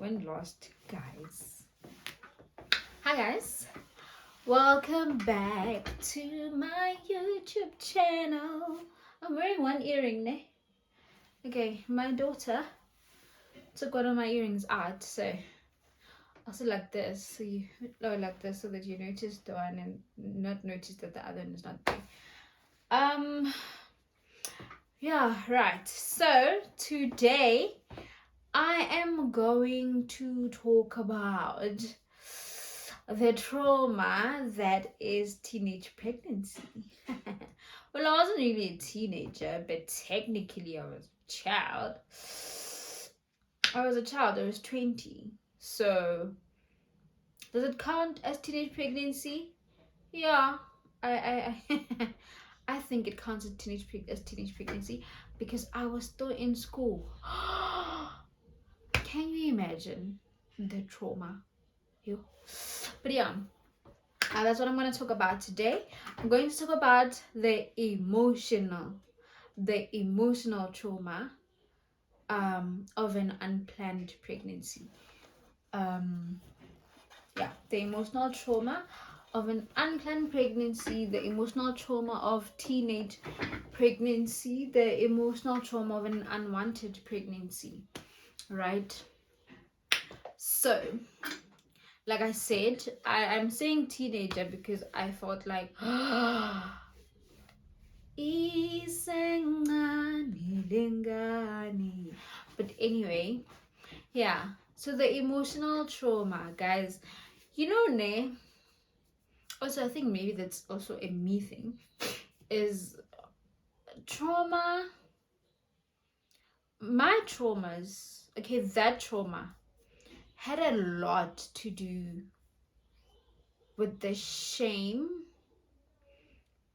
When lost, guys. Hi, guys. Welcome back to my YouTube channel. I'm wearing one earring, ne? Okay, my daughter took one of my earrings out, so also like this, so you like this, so that you notice the one and not notice that the other one is not there. Yeah, right. So today I am going to talk about the trauma that is teenage pregnancy. Well, I wasn't really a teenager, but technically I was a child. I was 20. So, does it count as teenage pregnancy? Yeah, I I think it counts as teenage pregnancy because I was still in school. Can you imagine the trauma? But yeah, that's what I'm going to talk about today. I'm going to talk about the emotional trauma of an unplanned pregnancy. The emotional trauma of an unplanned pregnancy, the emotional trauma of teenage pregnancy, the emotional trauma of an unwanted pregnancy, right? So, like I said, I'm saying teenager because I felt like but anyway, yeah. So the emotional trauma, guys, ne? Also, I think maybe that's also a me thing. Is trauma, my traumas, okay, that trauma had a lot to do with the shame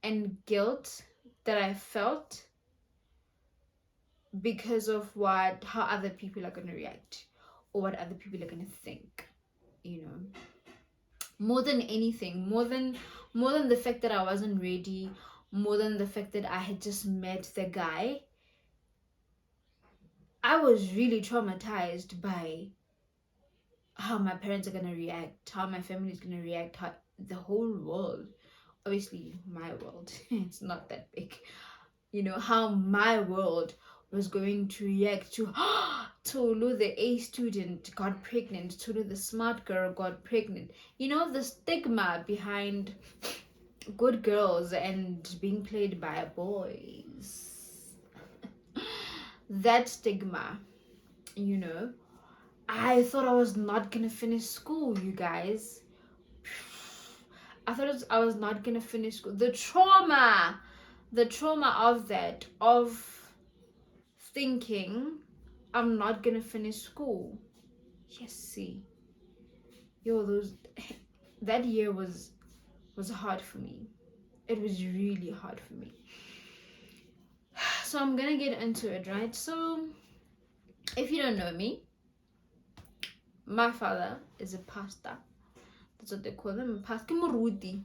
and guilt that I felt because of how other people are going to react or what other people are going to think, more than anything, more than the fact that I wasn't ready, more than the fact that I had just met the guy. I was really traumatized by how my parents are going to react, how my family is going to react, how the whole world, obviously my world, it's not that big, how my world was going to react to Tolu, the A student, got pregnant, Tolu, the smart girl, got pregnant. The stigma behind good girls and being played by boys. That stigma, I thought I was not gonna finish school, you guys. I thought I was not gonna finish school. The trauma of that, of thinking I'm not gonna finish school. Yes, see, that year was hard for me. It was really hard for me. So I'm gonna get into it, right? So if you don't know me, my father is a pastor. That's what they call them. Pastor Kimuruti.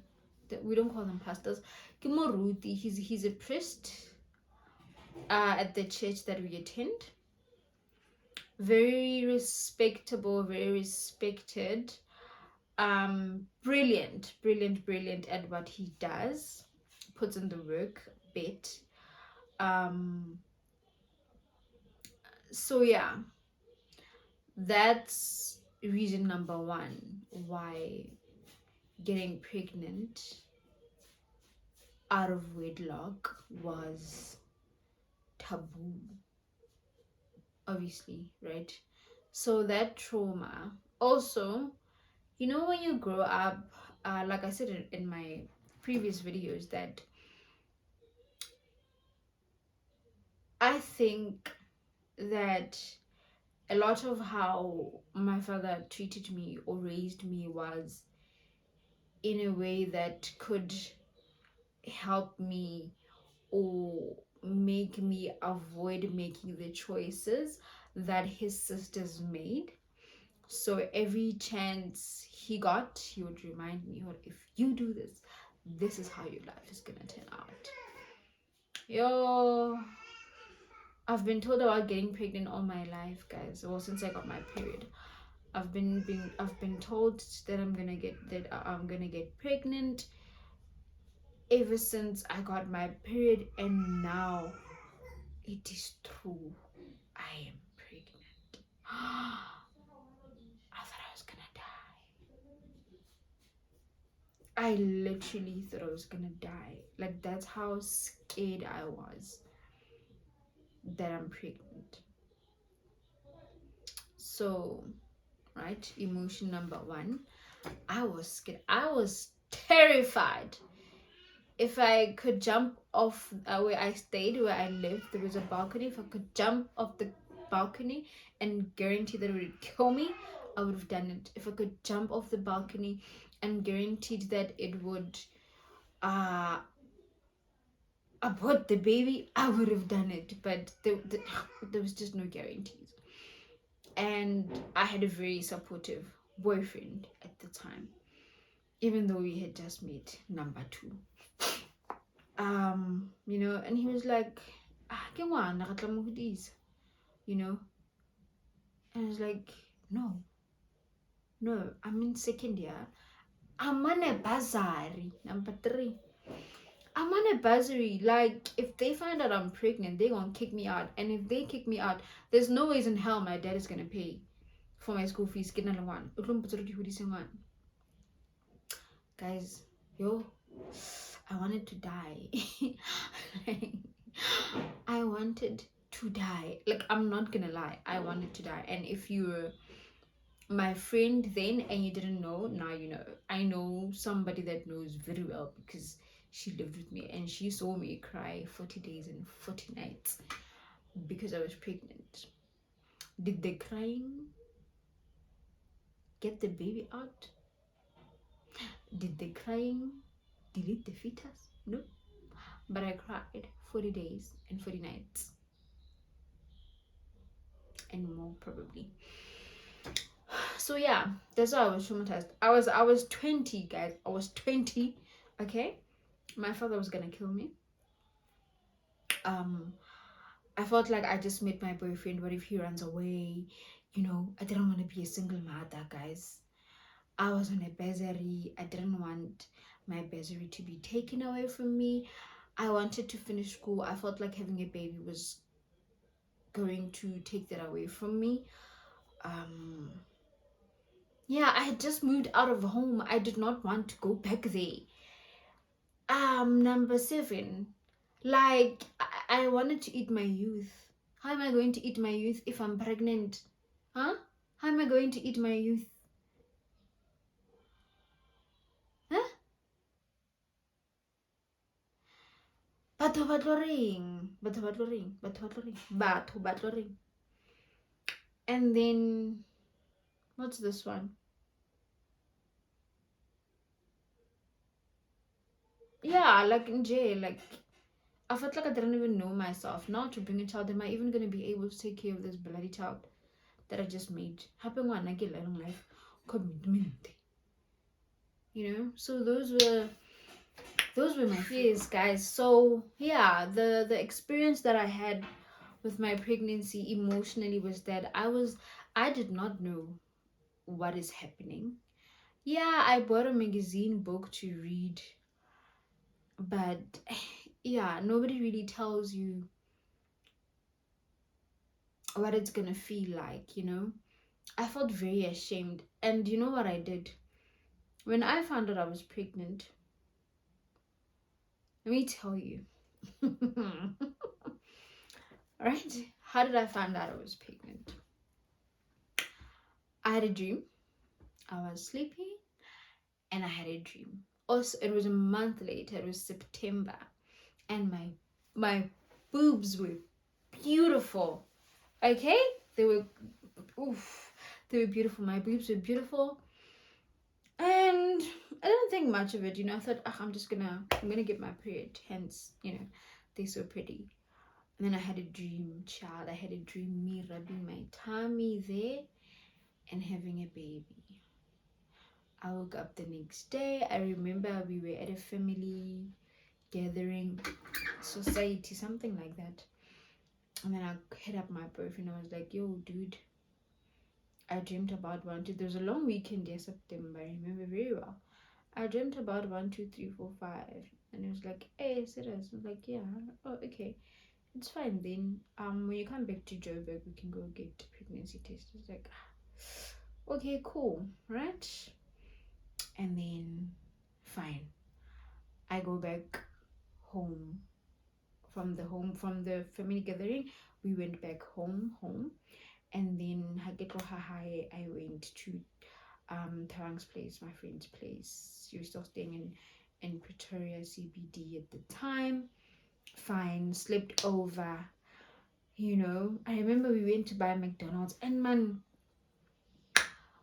We don't call them pastors. Kimuruti. He's a priest at the church that we attend. Very respectable, very respected. Brilliant at what he does. Puts in the work a bit. So yeah, that's reason number one why getting pregnant out of wedlock was taboo, obviously, right? So that trauma also, when you grow up, like I said in my previous videos, that I think that a lot of how my father treated me or raised me was in a way that could help me or make me avoid making the choices that his sisters made. So every chance he got, he would remind me, "Well, if you do this, this is how your life is gonna turn out." Yo, I've been told about getting pregnant all my life, guys. Well, since I got my period. I've been told that I'm gonna get pregnant ever since I got my period, and now it is true. I am pregnant. I thought I was gonna die. I literally thought I was gonna die. Like, that's how scared I was that I'm pregnant. So, right, emotion number one, I was scared. I was terrified. If I could jump off where I stayed, where I lived, there was a balcony. If I could jump off the balcony and guarantee that it would kill me, I would have done it. If I could jump off the balcony and guaranteed that it would uh abort the baby, I would have done it. But there was just no guarantees. And I had a very supportive boyfriend at the time, even though we had just met number two. You know, and he was like, ke ngwana re tla mo hodisa, you know. And I was like, no, I'm in second year. I'm on a bursary. Number three, I'm on a bursary. Like, if they find out I'm pregnant, they're gonna kick me out. And if they kick me out, there's no ways in hell my dad is gonna pay for my school fees. Guys, yo, I wanted to die. I wanted to die. Like, I'm not gonna lie, I wanted to die. And if you were my friend then and you didn't know, now you know. I know somebody that knows very well because she lived with me and she saw me cry 40 days and 40 nights because I was pregnant. Did the crying get the baby out? Did the crying delete the fetus? No. But I cried 40 days and 40 nights. And more, probably. So yeah, that's why I was traumatized. I was 20, guys. I was 20. Okay? My father was gonna kill me. I felt like I just met my boyfriend. What if he runs away? You know, I didn't want to be a single mother, guys. I was on a bursary. I didn't want my bursary to be taken away from me. I wanted to finish school. I felt like having a baby was going to take that away from me. Yeah, I had just moved out of home. I did not want to go back there. Number seven, like, I wanted to eat my youth. How am I going to eat my youth if I'm pregnant? Huh? How am I going to eat my youth? Huh? Batho ba tlo reng? Batho ba tlo reng? Batho ba tlo reng? Batho ba tlo reng? And then, what's this one? Yeah, like in jail, like, I felt like I didn't even know myself. Now to bring a child, am I even going to be able to take care of this bloody child that I just made? Happen one, I get long life commitment. You know, so those were my fears, guys. So yeah, the experience that I had with my pregnancy emotionally was that I did not know what is happening. Yeah, I bought a magazine book to read, but yeah, nobody really tells you what it's gonna feel like, you know. I felt very ashamed. And you know what I did? When I found out I was pregnant, let me tell you. Right? How did I find out I was pregnant? I had a dream. I was sleeping and I had a dream. Also, it was a month later, it was September, and my boobs were beautiful. Okay? They were oof. They were beautiful. My boobs were beautiful. And I didn't think much of it, you know. I thought, I'm gonna get my period, hence, you know, they're so pretty. And then I had a dream, child. I had a dream me rubbing my tummy there and having a baby. I woke up the next day. I remember we were at a family gathering, society, something like that. And then I hit up my boyfriend. I was like, yo, dude, I dreamt about 1, 2. There was a long weekend in September. I remember very well. I dreamt about 1, 2, 3, 4, 5, and it was like, hey, serious. I was like, yeah. Oh, okay, it's fine then. When you come back to Joburg, we can go get pregnancy test. It's like, okay, cool, right? And then, fine. I go back home from the family gathering. We went back home, and then I went to Tawang's place, my friend's place. She was still staying in Pretoria CBD at the time. Fine, slept over. I remember we went to buy McDonald's, and man,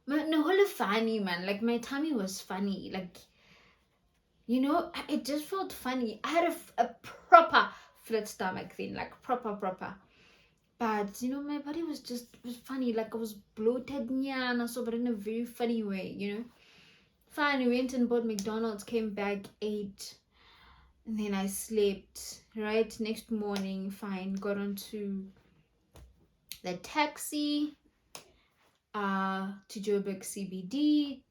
no, whole funny man. Like my tummy was funny. Like it just felt funny. I had a proper flat stomach then, like proper. But my body was funny. Like I was bloated, nyana, so but in a very funny way. Fine, we went and bought McDonald's, came back, ate, and then I slept. Right, next morning, fine, got onto the taxi to Joburg CBD.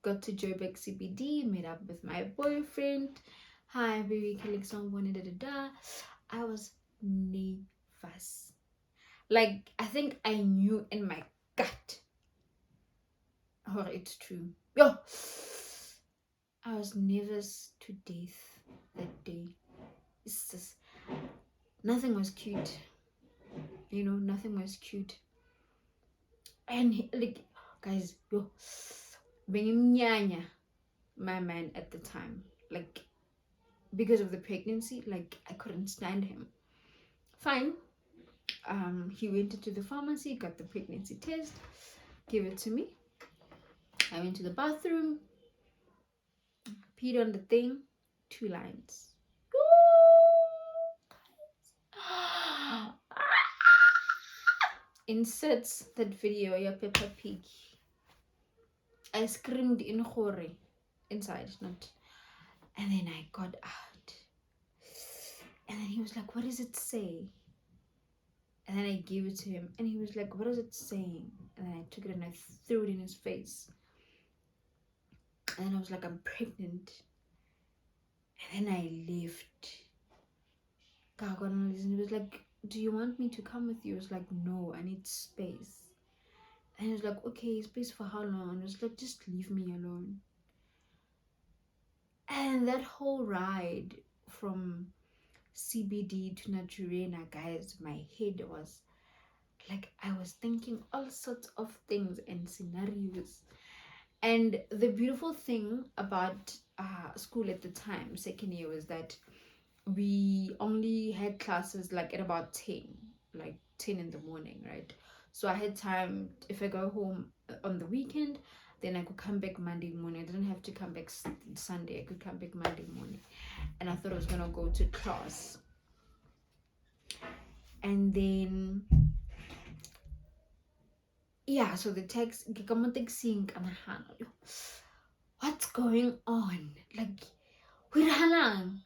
Got to Joburg CBD, met up with my boyfriend. Hi, baby, da. I was nervous. Like, I think I knew in my gut. Oh, it's true. Yo, I was nervous to death that day. It's just, nothing was cute. Nothing was cute. And like, guys, yo, being nyanya, my man at the time, like, because of the pregnancy, like I couldn't stand him. Fine. He went into the pharmacy, got the pregnancy test, gave it to me. I went to the bathroom, peed on the thing, 2 lines. Inserts that video, your Peppa Pig. I screamed in Hore inside, not. And then I got out. And then he was like, what does it say? And then I gave it to him. And he was like, what is it saying? And then I took it and I threw it in his face. And then I was like, I'm pregnant. And then I left. And he was like, do you want me to come with you? I was like, no, I need space. And he was like, okay, space for how long? I was like, just leave me alone. And that whole ride from CBD to Naturena, guys, my head was like, I was thinking all sorts of things and scenarios. And the beautiful thing about school at the time, second year, was that we only had classes like at about 10, like 10 in the morning, right? So I had time, if I go home on the weekend, then I could come back Monday morning. I didn't have to come back Sunday. I could come back Monday morning. And I thought I was going to go to class. And then, yeah, so the text, what's going on? Like, we're halang.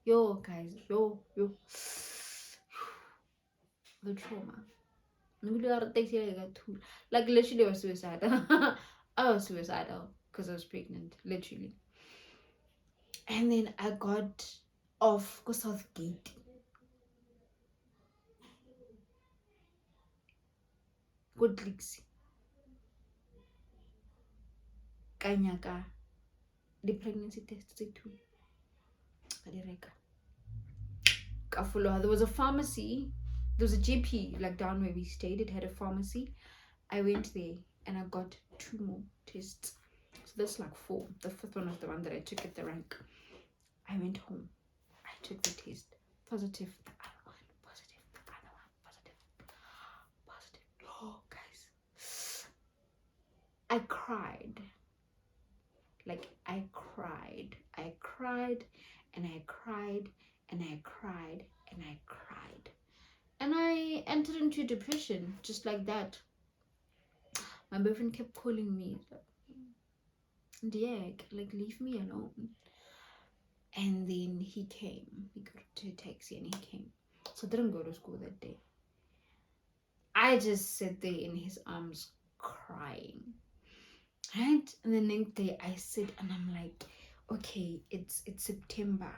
Yo, guys, yo. The trauma. Like, literally, I was suicidal. I was suicidal because I was pregnant, literally. And then I got off go South Gate. Good Lixi. Kanyaka. The pregnancy test too. There was a pharmacy. There was a GP like down where we stayed. It had a pharmacy. I went there and I got 2 more tests. So that's like 4. The 5th one was the one that I took at the rank. I went home. I took the test. Positive. The other one. Positive. The other one. Positive. Oh, guys. I cried. Like, I cried. I cried and I cried and I cried and I cried. And I entered into depression just like that. My boyfriend kept calling me, like, leave me alone. And then he came. He got to a taxi and he came. So I didn't go to school that day. I just sat there in his arms crying. Right? And the next day I sit and I'm like, okay, it's September.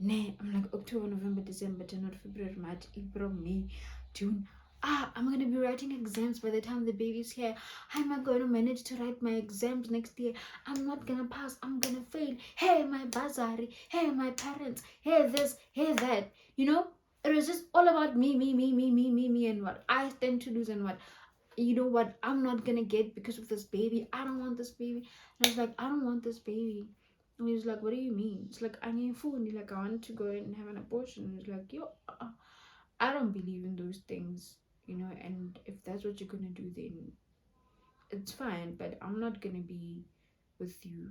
Nah, I'm like October, November, December, January, February, March, April, May, June. I'm gonna be writing exams by the time the baby's here. How am I going to manage to write my exams next year? I'm not gonna pass. I'm gonna fail. Hey, my bursary. Hey, my parents. Hey, this. Hey, that. You know, it was just all about me, and what I tend to lose and what what I'm not gonna get because of this baby. I don't want this baby. And I was like, I don't want this baby. And he was like, what do you mean? It's like, I need food. And he's like, I want to go and have an abortion. And he's like, yo, I don't believe in those things, and if that's what you're gonna do, then it's fine, but I'm not gonna be with you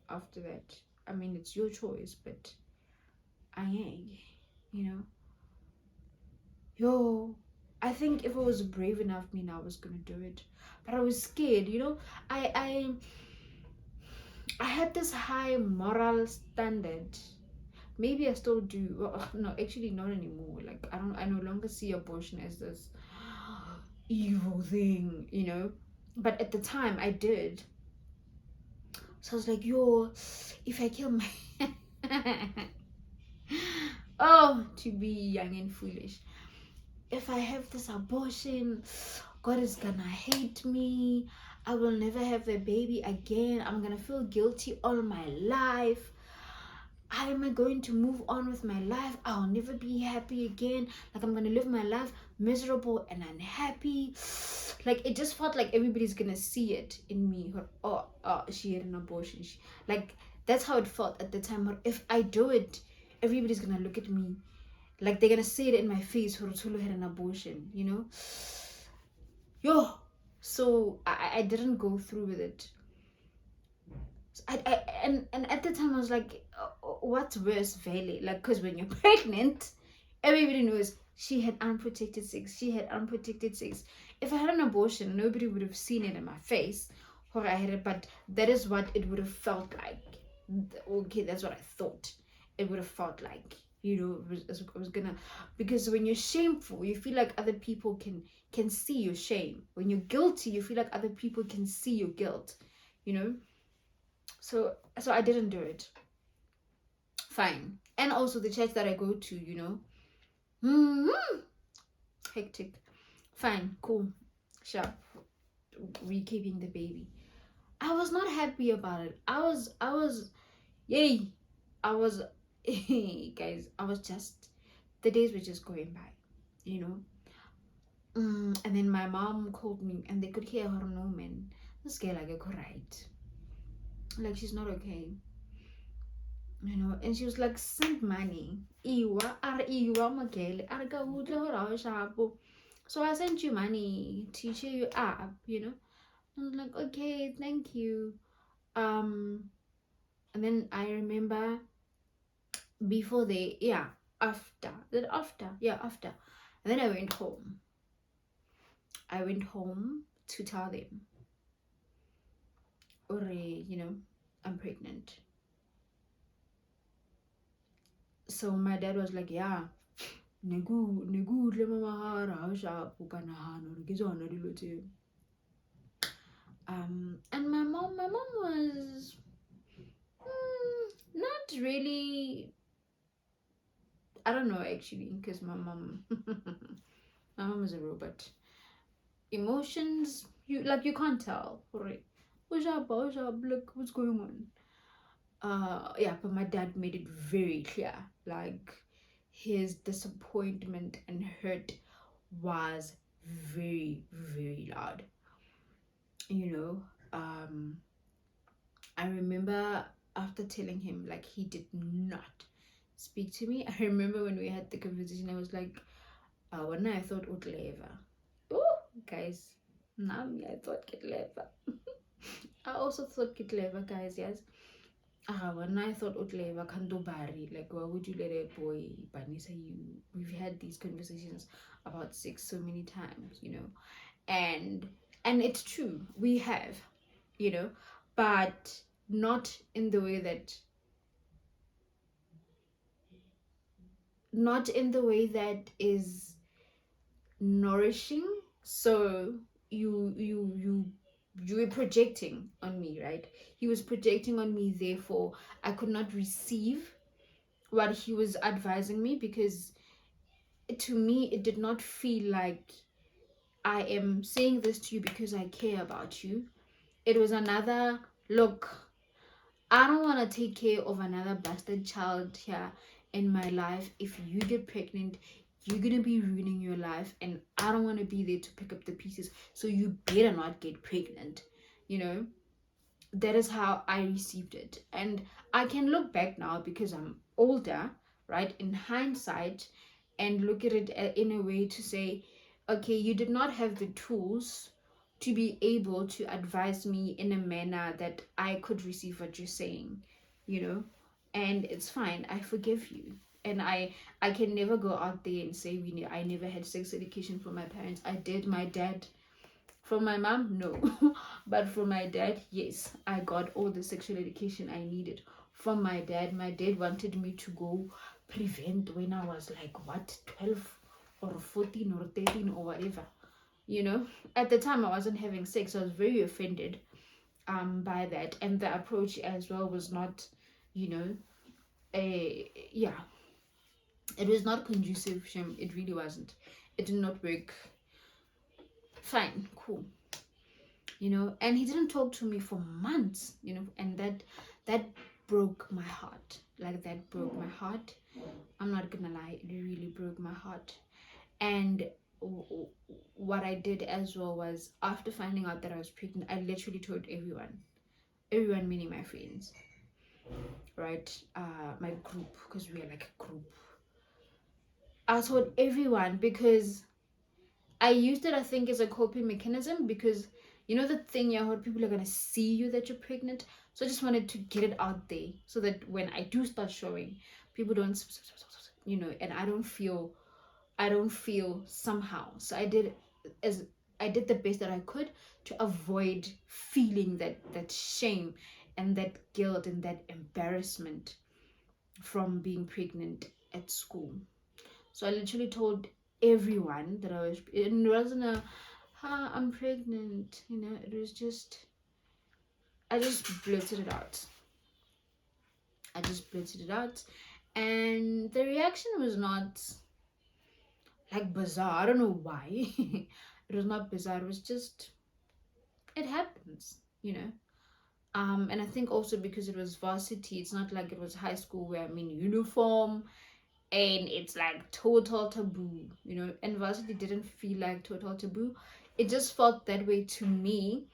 after that. I mean, it's your choice, but I ain't, you know. Yo, I think if I was brave enough, I was gonna do it, but I was scared. I had this high moral standard. Maybe I still do. Well, no, actually, not anymore. Like I no longer see abortion as this evil thing. But at the time, I did. So I was like, yo, if I kill my oh, to be young and foolish. If I have this abortion, God is gonna hate me. I will never have a baby again. I'm gonna feel guilty all my life. How am I going to move on with my life? I'll never be happy again. Like, I'm gonna live my life miserable and unhappy. Like, it just felt like everybody's gonna see it in me. Oh, she had an abortion. Like, that's how it felt at the time. Or if I do it, everybody's gonna look at me. Like, they're gonna say it in my face. Horotolo had an abortion. Yo. So I didn't go through with it. And at the time I was like, what's worse, Vele? Like, because when you're pregnant, everybody knows she had unprotected sex. She had unprotected sex. If I had an abortion, nobody would have seen it in my face, or I had it. But that is what it would have felt like. Okay, that's what I thought. It would have felt like. It was gonna, because when you're shameful, you feel like other people can see your shame. When you're guilty, you feel like other people can see your guilt. You know so I didn't do it. Fine. And also the church that I go to, hectic. Fine, cool, sharp. We keeping the baby. I was not happy about it. I was yay. I was guys, I was just, the days were just going by, you know. And then my mom called me and they could hear her no man. This girl like a right. Like, she's not okay. And she was like, send money. Iwa magele. So I sent you money to cheer you up. I was like, okay, thank you. And then I remember before after. And then I went home. To tell them, I'm pregnant. So my dad was like, yeah, negudle mamahara ushapu kana hano ke tsona dilo tseo. And my mom was not really, I don't know actually, because my mom my mom is a robot. Emotions, you can't tell. Right? What's up? Look, what's going on? Yeah, but my dad made it very clear, like, his disappointment and hurt was very, very loud. I remember after telling him, like, he did not speak to me. I remember when we had the conversation, I was like, when I thought Utleva. Oh, guys, now me, I thought Kitleva. I also thought Kitleva, guys, yes. When I thought Utleva Kandobari, like, why would you let a boy Banisa you? We've had these conversations about sex so many times. And it's true, we have, but not in the way that is nourishing. So you were projecting on me, right? He was projecting on me, therefore I could not receive what he was advising me, because to me it did not feel like I am saying this to you because I care about you. It was another, look, I don't want to take care of another bastard child here in my life. If you get pregnant, you're going to be ruining your life, and I don't want to be there to pick up the pieces. So you better not get pregnant. You know, that is how I received it. And I can look back now because I'm older, right, in hindsight, and look at it in a way to say, okay, you did not have the tools to be able to advise me in a manner that I could receive what you're saying, you know. And it's fine, I forgive you. And I can never go out there and say I never had sex education from my parents. I did. My dad, from my mom, no. But from my dad, yes. I got all the sexual education I needed from my dad. My dad wanted me to go prevent when I was like, what, 12 or 14 or 13 or whatever. You know, at the time I wasn't having sex. I was very offended by that. And the approach as well was not, you know, yeah, it was not conducive. Shame, it really wasn't. It did not work. Fine, cool, you know. And he didn't talk to me for months, you know, and that broke my heart. Like, that broke my heart. I'm not gonna lie, it really broke my heart. And what I did as well was, after finding out that I was pregnant, I literally told everyone meaning my friends, right, my group, because we are like a group. I told everyone because I used it, I think, as a coping mechanism, because you know the thing, yeah, how people are gonna see you that you're pregnant. So I just wanted to get it out there so that when I do start showing, people don't, you know, and I don't feel somehow. So as I did the best that I could to avoid feeling that shame and that guilt and that embarrassment from being pregnant at school. So I literally told everyone that I was, it wasn't a, I'm pregnant, you know, it was just, I just blurted it out. I just blurted it out. And the reaction was not like bizarre. I don't know why. It was not bizarre. It was just, it happens, you know. And I think also because it was varsity, it's not like it was high school where I'm in uniform and it's like total taboo, you know. And varsity didn't feel like total taboo. It just felt that way to me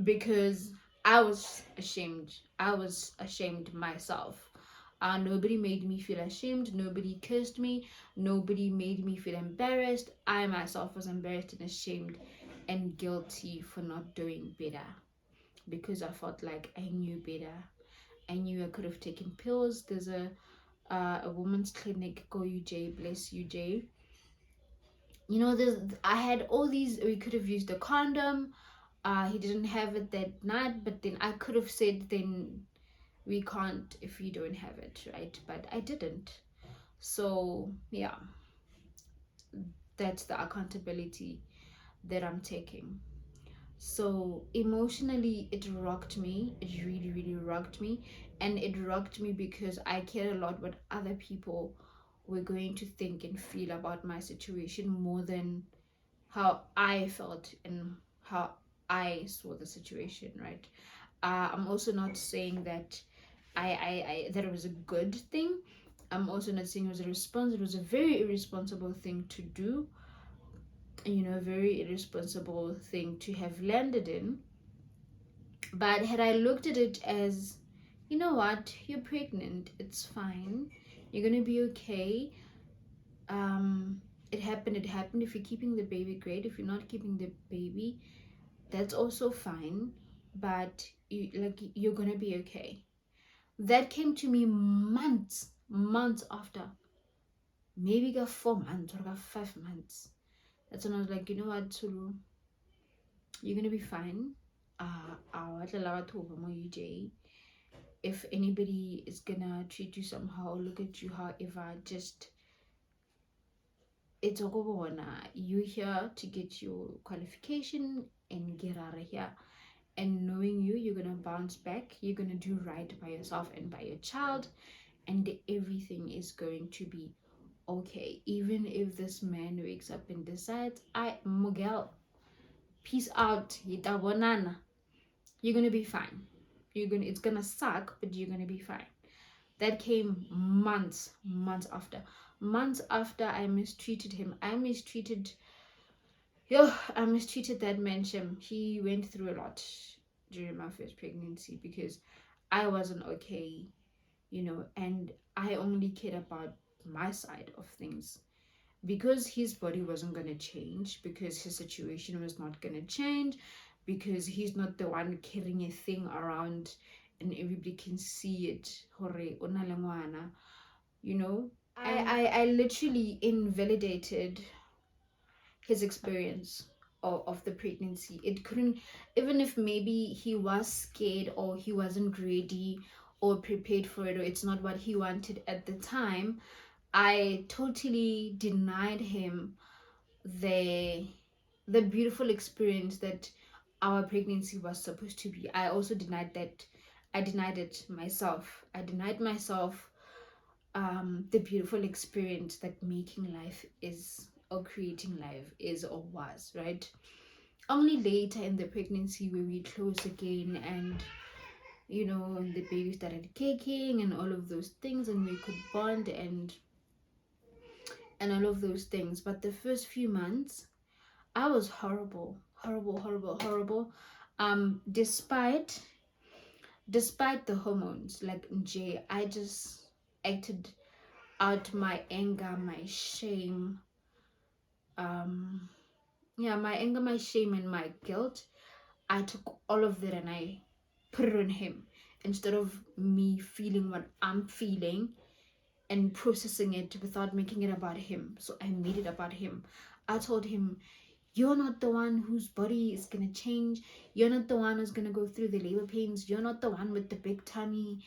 because I was ashamed. I was ashamed myself. Nobody made me feel ashamed. Nobody cursed me. Nobody made me feel embarrassed. I myself was embarrassed and ashamed and guilty for not doing better, because I felt like I knew better. I knew I could have taken pills. There's a woman's clinic, go UJ, bless UJ. You know, I had all these. We could have used a condom. He didn't have it that night, but then I could have said, then we can't if you don't have it, right? But I didn't. So yeah, that's the accountability that I'm taking. So emotionally, it rocked me. It really, really rocked me. And it rocked me because I cared a lot what other people were going to think and feel about my situation, more than how I felt and how I saw the situation, right? I'm also not saying that that it was a good thing. I'm also not saying it was a very irresponsible thing to do, you know, a very irresponsible thing to have landed in. But had I looked at it as, you know what, you're pregnant, it's fine, you're gonna be okay. Um, it happened. If you're keeping the baby, great. If you're not keeping the baby, that's also fine. But you're gonna be okay. That came to me months after. Maybe got 4 months or got 5 months. That's when I was like, you know what, Tulu, you're gonna be fine. If anybody is gonna treat you somehow, look at you however, just it's okobona. You're here to get your qualification and get out of here. And knowing you're gonna bounce back, you're gonna do right by yourself and by your child, and everything is going to be okay. Even if this man wakes up and decides, I Miguel, peace out, yitabonana, you're gonna be fine. It's gonna suck, but you're gonna be fine. That came months after. Months after I mistreated him. I mistreated that man, Shem. He went through a lot during my first pregnancy because I wasn't okay, and I only cared about my side of things. Because his body wasn't going to change, because his situation was not going to change, because he's not the one carrying a thing around and everybody can see it. Hore, o na le ngwana, I literally invalidated his experience of the pregnancy. It couldn't, even if maybe he was scared or he wasn't ready or prepared for it, or it's not what he wanted at the time, I totally denied him the beautiful experience that our pregnancy was supposed to be. I also denied that. I denied it myself. I denied myself the beautiful experience that making life is, or creating life is or was, right? Only later in the pregnancy where we close again, and and the baby started kicking and all of those things, and we could bond and all of those things. But the first few months, I was horrible, horrible, horrible, horrible. Despite the hormones, like Jay, I just acted out my anger, my shame, my anger, my shame, and my guilt. I took all of that and I put it on him instead of me feeling what I'm feeling and processing it without making it about him. So I made it about him. I told him, you're not the one whose body is gonna change. You're not the one who's gonna go through the labor pains. You're not the one with the big tummy.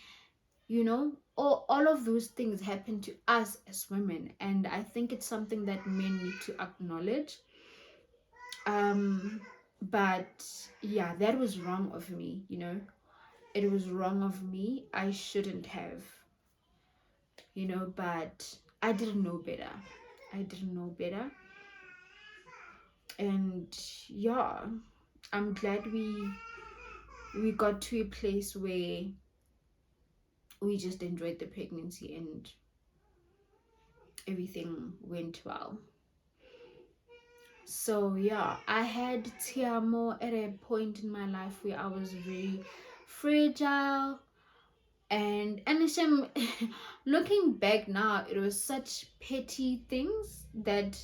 All of those things happen to us as women, and I think it's something that men need to acknowledge. But yeah, that was wrong of me. It was wrong of me. I shouldn't have. But I didn't know better. I didn't know better. And yeah, I'm glad we got to a place where we just enjoyed the pregnancy and everything went well. So yeah, I had Tiamo at a point in my life where I was very fragile, and looking back now, it was such petty things that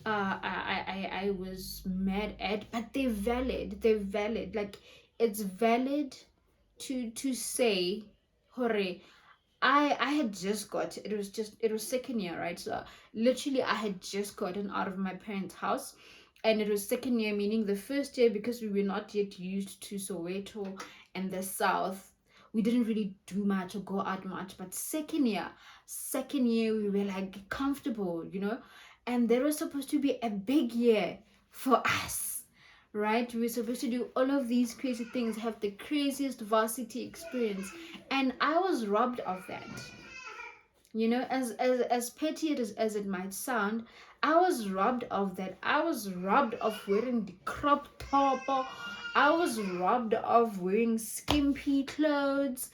I was mad at, but they're valid. They're valid. Like, it's valid to say, hore, I had just got, it was second year, right? So literally I had just gotten out of my parents' house, and it was second year, meaning the first year, because we were not yet used to Soweto and the South, we didn't really do much or go out much. But second year we were like comfortable, and there was supposed to be a big year for us, right? We were supposed to do all of these crazy things, have the craziest varsity experience, and I was robbed of that. As petty as it might sound, I was robbed of that. I was robbed of wearing the crop top. I was robbed of wearing skimpy clothes.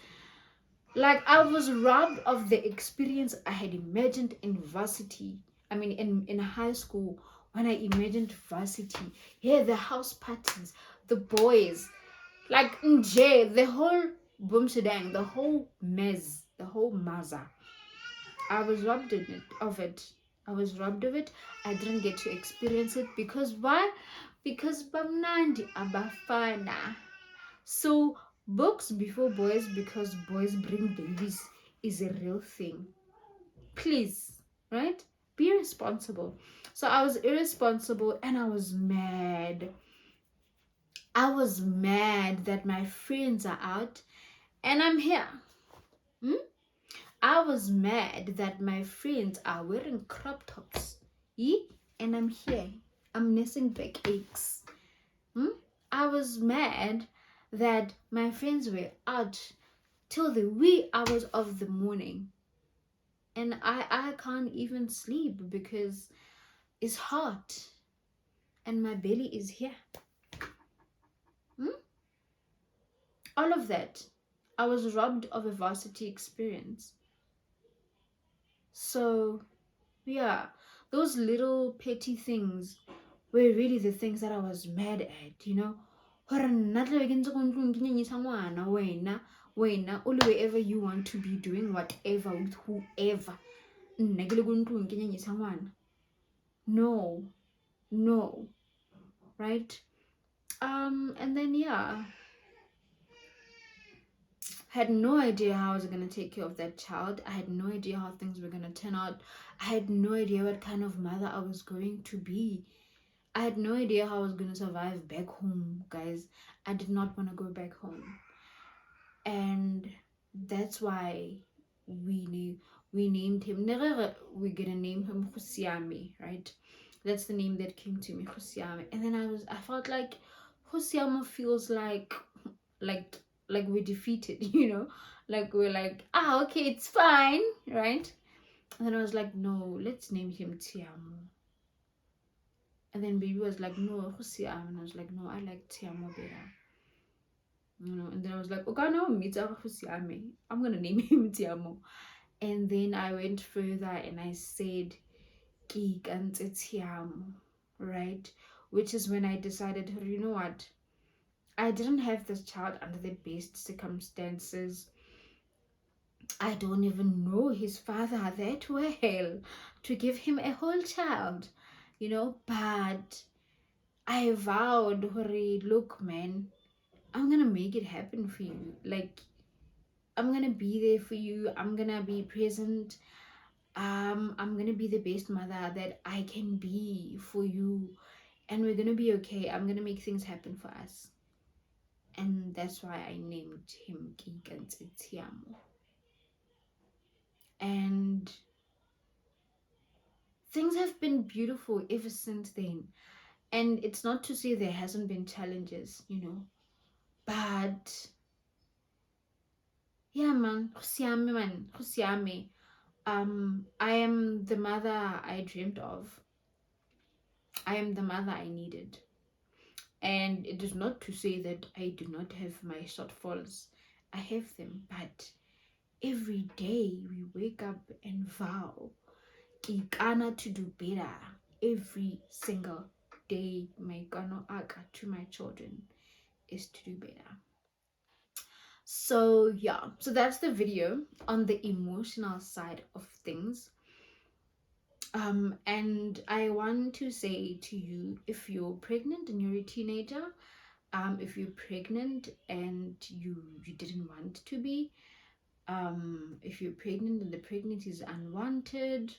Like, I was robbed of the experience I had imagined in varsity. I mean, in high school, when I imagined varsity. Yeah, the house parties, the boys, like Nje, the whole boom shedang, the whole mez, the whole maza. I was robbed of it. I was robbed of it. I didn't get to experience it because why? Because bamnandi abafana. So books before boys because boys bring babies is a real thing. Please, right? Be responsible. So I was irresponsible and I was mad. I was mad that my friends are out and I'm here. I was mad that my friends are wearing crop tops And I'm here. I'm nursing backaches. I was mad that my friends were out till the wee hours of the morning, and I can't even sleep because it's hot and my belly is here. All of that. I was robbed of a varsity experience. So, yeah, those little petty things were really the things that I was mad at, you know? Wena, only wherever you want to be doing whatever with whoever. No, no, right? And then yeah, had no idea how I was gonna take care of that child. I had no idea how things were gonna turn out. I had no idea what kind of mother I was going to be. I had no idea how I was gonna survive back home, guys. I did not want to go back home, and that's why we named him. We're gonna name him Husiame, right? That's the name that came to me, Husiame. And then I felt like Husiame feels like like we're defeated, you know, like we're like, okay, it's fine, right? And then I was like, no, let's name him Tiamo. And then baby was like, no, Husiame. And I was like, no, I like Tiamo better, you know. And then I was like, okay, no, Husiame, I'm gonna name him Tiamo. And then I went further and I said Ki kantse Tiamo, right? Which is when I decided, you know what, I didn't have this child under the best circumstances. I don't even know his father that well to give him a whole child, you know. But I vowed, Hori, look, man, I'm gonna make it happen for you. Like, I'm gonna be there for you. I'm gonna be present. I'm gonna be the best mother that I can be for you, and we're gonna be okay. I'm gonna make things happen for us, and that's why I named him Kikantse Tiamo. And things have been beautiful ever since then. And it's not to say there hasn't been challenges, you know, but yeah, man, Husiame. I am the mother I dreamed of. I am the mother I needed. And it is not to say that I do not have my shortfalls. I have them, but every day we wake up and vow Kikana to do better. Every single day, my Gano Aga to my children is to do better. So yeah, so that's the video on the emotional side of things. And I want to say to you, if you're pregnant and you're a teenager, if you're pregnant and you didn't want to be, if you're pregnant and the pregnancy is unwanted,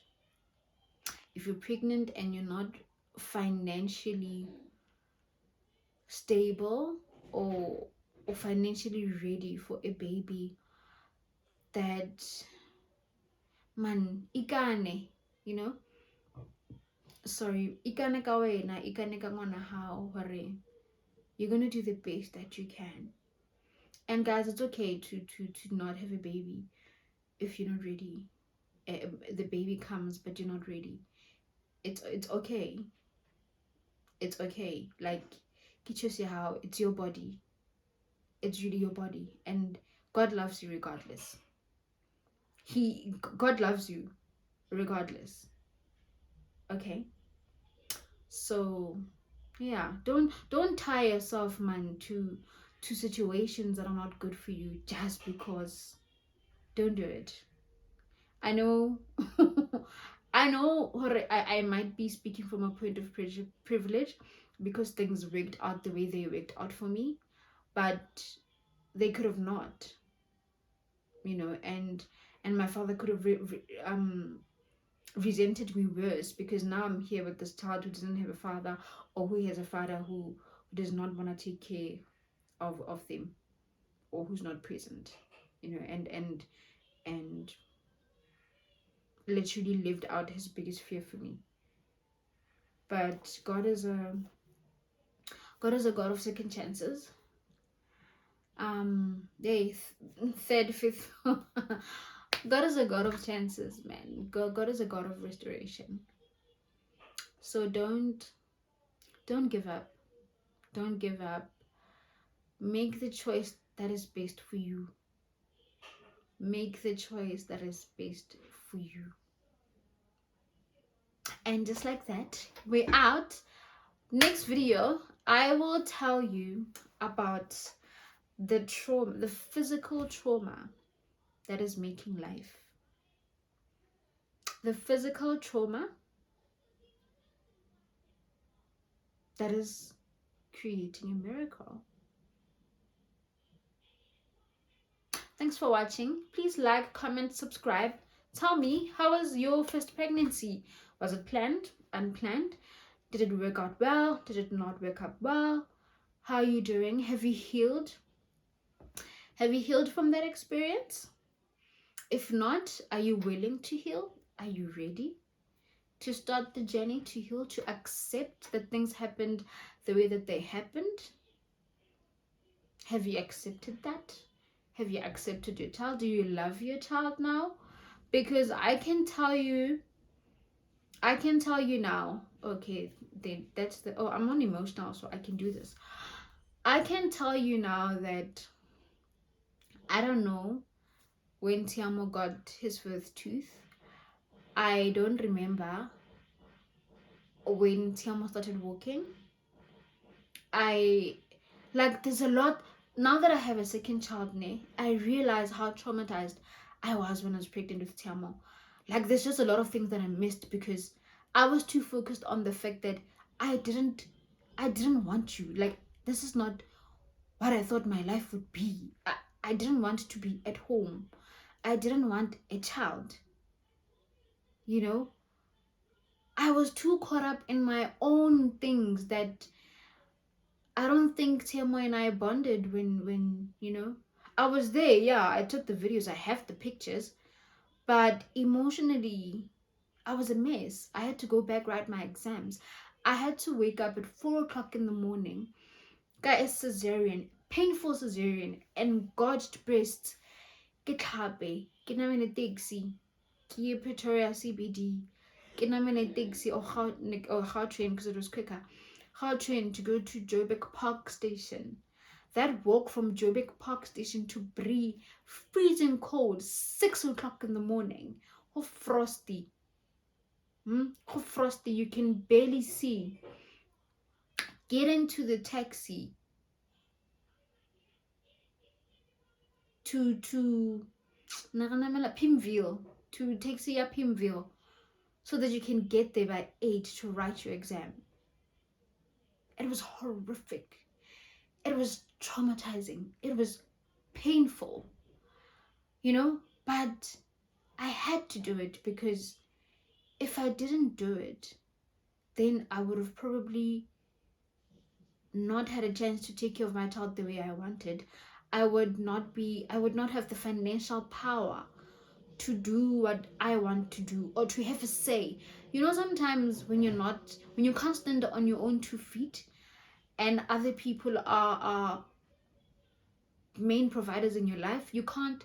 if you're pregnant and you're not financially stable or financially ready for a baby, that man ikane, you know, sorry, ikane ka wena, ikane ka ngwana hao, hore you're gonna do the best that you can. And guys, it's okay to not have a baby if you're not ready. The baby comes but you're not ready. It's okay. It's okay. Like, how it's your body. It's really your body, and God loves you regardless. God loves you regardless. Okay? So yeah, don't tie yourself, man, to situations that are not good for you just because. Don't do it. I know. I know I might be speaking from a point of privilege because things worked out the way they worked out for me, but they could have not, you know. And my father could have resented me worse because now I'm here with this child who doesn't have a father, or who has a father who does not want to take care of them, or who's not present, you know. And literally lived out his biggest fear for me. But God is a God of second chances. Third, fifth. God is a God of chances, man. God is a God of restoration. So don't give up. Don't give up. Make the choice that is best for you. Make the choice that is best for you. And just like that, we're out. Next video, I will tell you about the trauma, the physical trauma that is making life. The physical trauma that is creating a miracle. Thanks for watching. Please like, comment, subscribe. Tell me, how was your first pregnancy? Was it planned? Unplanned? Did it work out well? Did it not work out well? How are you doing? Have you healed? Have you healed from that experience? If not, are you willing to heal? Are you ready to start the journey to heal, to accept that things happened the way that they happened? Have you accepted that? Have you accepted your child? Do you love your child now? Because I can tell you now, okay, then that's the, oh, I'm not emotional, so I can do this. I can tell you now that I don't know when Tiamo got his first tooth. I don't remember when Tiamo started walking. There's a lot, now that I have a second child, I realize how traumatized I was when I was pregnant with Tiamo. Like, there's just a lot of things that I missed because I was too focused on the fact that I didn't want you. Like, this is not what I thought my life would be. I didn't want to be at home. I didn't want a child. You know, I was too caught up in my own things that I don't think Tiamo and I bonded when I was there. Yeah, I took the videos, I have the pictures, but emotionally I was a mess. I had to go back, write my exams. I had to wake up at 4 o'clock in the morning. Guys, cesarean, painful cesarean, engorged breasts. Ke tlhape, ke namele taxi, ke ye Pretoria CBD, ke namele taxi or Gautrain because it was quicker. Gautrain to go to Joburg Park Station. That walk from Joburg Park Station to Bree, freezing cold, 6 o'clock in the morning. How frosty. How frosty, you can barely see. Get into the taxi to Pimville, to taxi up Pimville, so that you can get there by 8 to write your exam. It was horrific. It was traumatizing. It was painful, but I had to do it because if I didn't do it, then I would have probably not had a chance to take care of my child the way I wanted. I would not have the financial power to do what I want to do or to have a say. Sometimes when you can't stand on your own 2 feet and other people are main providers in your life, you can't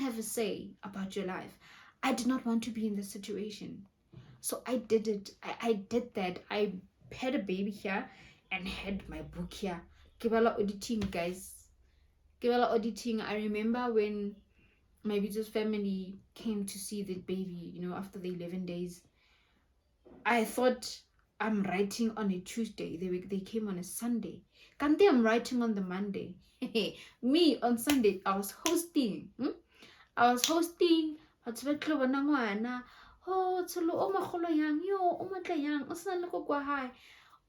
have a say about your life. I did not want to be in this situation, so I did it. I did that. I had a baby here and had my book here. Kibala auditing, guys. Kibala auditing. I remember when my business family came to see the baby, after the 11 days. I thought I'm writing on a Tuesday. They came on a Sunday. Can't they? I'm writing on the Monday. Me on Sunday, I was hosting. I was hosting. Oh, tsolo o magolo yang, yo o matla yang, o sena le go kwa hae.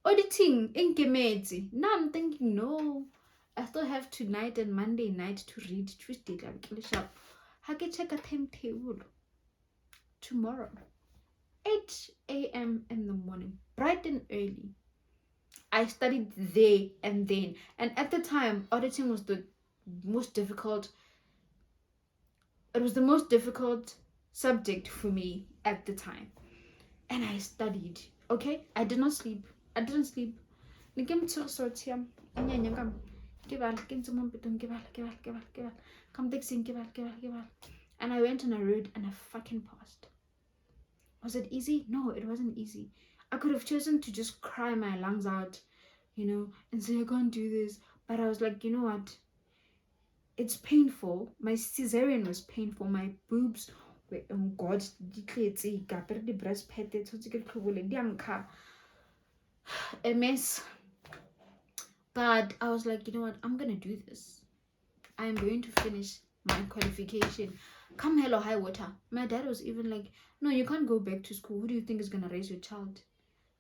Auditing enkemetse. Now I'm thinking, no, I still have tonight and Monday night to read. Tuesday tla be ke le sharp. Ha ke check a timetable tomorrow. 8 a.m. in the morning, bright and early. I studied there and then. And at the time, auditing was the most difficult. It was the most difficult subject for me at the time. And I studied. Okay, I did not sleep. I didn't sleep. Come to sortium. Come texting. And I went on a road and I fucking passed. Was it easy? No, it wasn't easy. I could have chosen to just cry my lungs out, and say I can't do this. But I was like, you know what? It's painful. My cesarean was painful. My boobs were, oh God, the breast a mess. But I was like, you know what? I'm gonna do this. I'm going to finish my qualification. Come hell or high water. My dad was even like, no, you can't go back to school. Who do you think is gonna raise your child?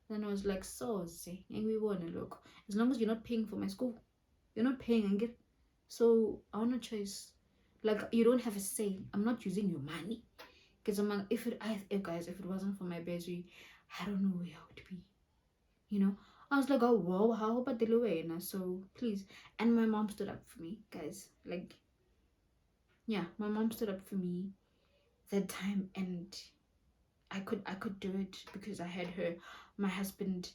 Then I was like, so say, and we wanna look. As long as you're not paying for my school, you're not paying and get. So I want a choice. Like you don't have a say. I'm not using your money. Because I'm like, if it wasn't for my bursary, I don't know where I would be. I was like, oh whoa, how about the Luena? So please. And my mom stood up for me, guys. Like, yeah, my mom stood up for me that time, and I could do it because I had her. My husband,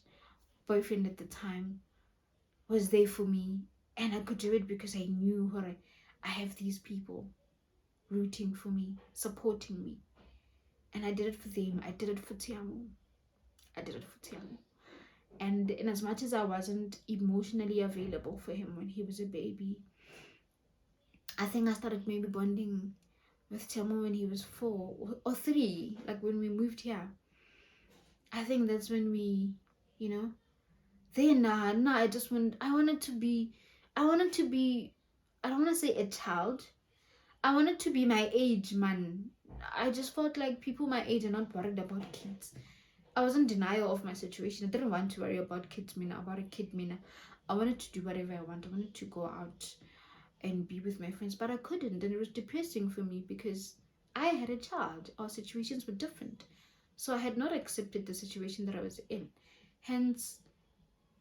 boyfriend at the time, was there for me, and I could do it because I knew her. I have these people rooting for me, supporting me, and I did it for them. I did it for Tiamo. I did it for Tiamo. And in as much as I wasn't emotionally available for him when he was a baby, I think I started maybe bonding with Tiamo when he was 4 or 3, like when we moved here. I think that's when we, you know, then I just I wanted to be, I don't want to say a child. I wanted to be my age, man. I just felt like people my age are not worried about kids. I was in denial of my situation. I didn't want to worry about kids, Mina, about a kid, Mina. I wanted to do whatever I want. I wanted to go out and be with my friends, but I couldn't, and it was depressing for me because I had a child. Our situations were different, so I had not accepted the situation that I was in. Hence,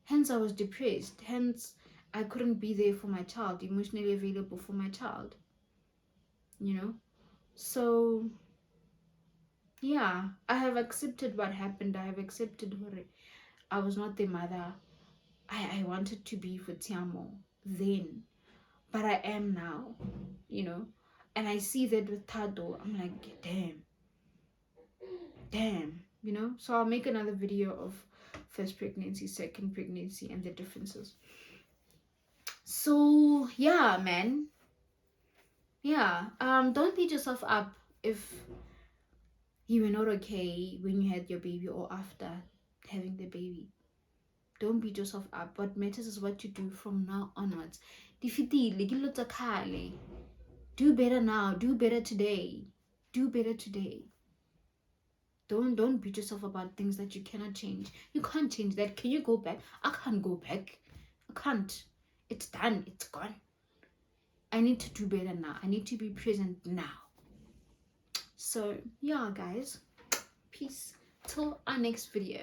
I was depressed. Hence, I couldn't be there for my child, emotionally available for my child. So yeah, I have accepted what happened. I have accepted what I was not the mother I wanted to be for Tiamo then, but I am now, and I see that with Tado. I'm like, damn. So I'll make another video of first pregnancy, second pregnancy, and the differences. So yeah, man. Yeah. Don't beat yourself up if you were not okay when you had your baby or after having the baby. Don't beat yourself up. What matters is what you do from now onwards. Do better now. Do better today. Do better today. Don't beat yourself about things that you cannot change. You can't change that. Can you go back? I can't go back. I can't. It's done. It's gone. I need to do better now. I need to be present now. So yeah, guys. Peace. Till our next video.